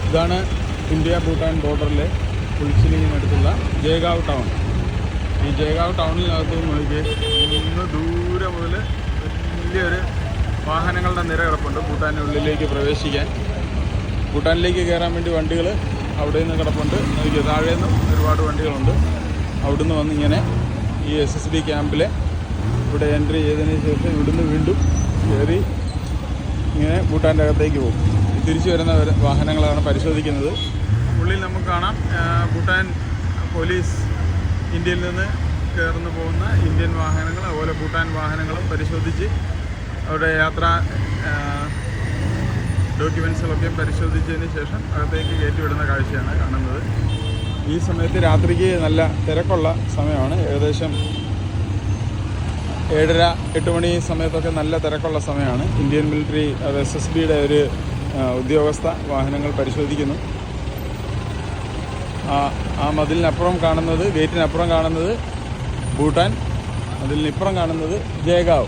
ഇതാണ് India Bhutan ബോർഡറിലെ പുൽച്ചിലിനടുത്തുള്ള ജയ്ഗാവ് town. ഈ ജയ്ഗാവ് ടൗണിനകത്ത് നോക്കി ഇന്ന് ദൂരെ മുതൽ വലിയൊരു വാഹനങ്ങളുടെ നിര കിടപ്പുണ്ട്. ഭൂട്ടാൻ്റെ ഉള്ളിലേക്ക് പ്രവേശിക്കാൻ, ഭൂട്ടാനിലേക്ക് കയറാൻ വേണ്ടി വണ്ടികൾ അവിടെ നിന്ന് കിടപ്പുണ്ട്. നോക്കി താഴെ നിന്നും ഒരുപാട് വണ്ടികളുണ്ട്. അവിടുന്ന് വന്നിങ്ങനെ ഈ SSB ക്യാമ്പിലെ ഇവിടെ എൻട്രി ചെയ്തതിന് ശേഷം ഇവിടുന്ന് വീണ്ടും കയറി ഇങ്ങനെ ഭൂട്ടാൻ്റെ അകത്തേക്ക് പോകും. തിരിച്ചു വരുന്ന വാഹനങ്ങളാണ് പരിശോധിക്കുന്നത്. ഉള്ളിൽ നമുക്ക് കാണാം ഭൂട്ടാൻ പോലീസ് ഇന്ത്യയിൽ നിന്ന് കയറുന്നു പോകുന്ന ഇന്ത്യൻ വാഹനങ്ങൾ, അതുപോലെ ഭൂട്ടാൻ വാഹനങ്ങളും പരിശോധിച്ച് അവരുടെ യാത്രാ ഡോക്യുമെൻസുകളൊക്കെ പരിശോധിച്ചതിന് ശേഷം അകത്തേക്ക് കയറ്റിവിടുന്ന കാഴ്ചയാണ് കാണുന്നത്. ഈ സമയത്ത് രാത്രിക്ക് നല്ല തിരക്കുള്ള സമയമാണ്. ഏകദേശം 7:30-8 മണി സമയത്തൊക്കെ നല്ല തിരക്കുള്ള സമയമാണ്. ഇന്ത്യൻ മിലിറ്ററി SSBയുടെ ഒരു ഉദ്യോഗസ്ഥ വാഹനങ്ങൾ പരിശോധിക്കുന്നു. ആ മതിലിനപ്പുറം കാണുന്നത്, ഗേറ്റിനപ്പുറം കാണുന്നത് ഭൂട്ടാൻ, മതിലിനിപ്പുറം കാണുന്നത് ജയ്ഗാവ്.